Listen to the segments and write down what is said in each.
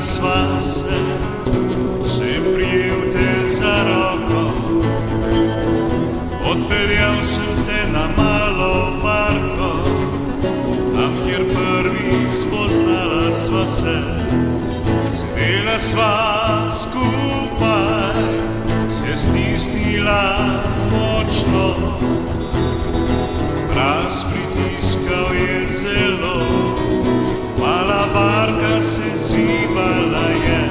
sva se, sem prijel te za roko, odpeljal sem te na malo parko, tam, kjer prvi spoznala sva se. Sedela sva skupaj, se stisnila močno, mraz pritiskal je zelo, mala barka se zibala je.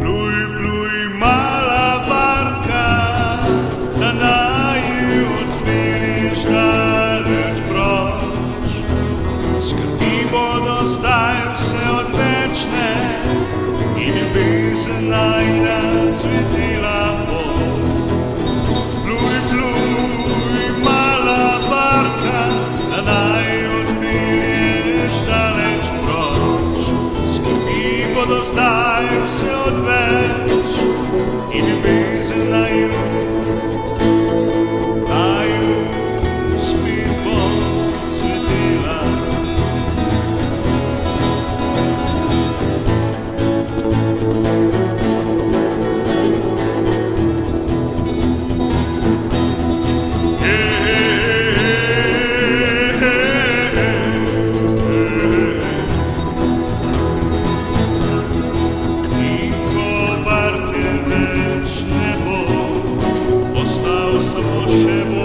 Pluj, pluj, mala barka, da naju odpelješ daleč proč. Skrbi bodo zdaj vse odvečne in ljubezen najna cvetela bo. Pluj, pluj, mala barka, da naju odpelješ daleč proč. Skrbi bodo zdaj vse odveč in ljubezen naju spet bo cvetela. Samo še bo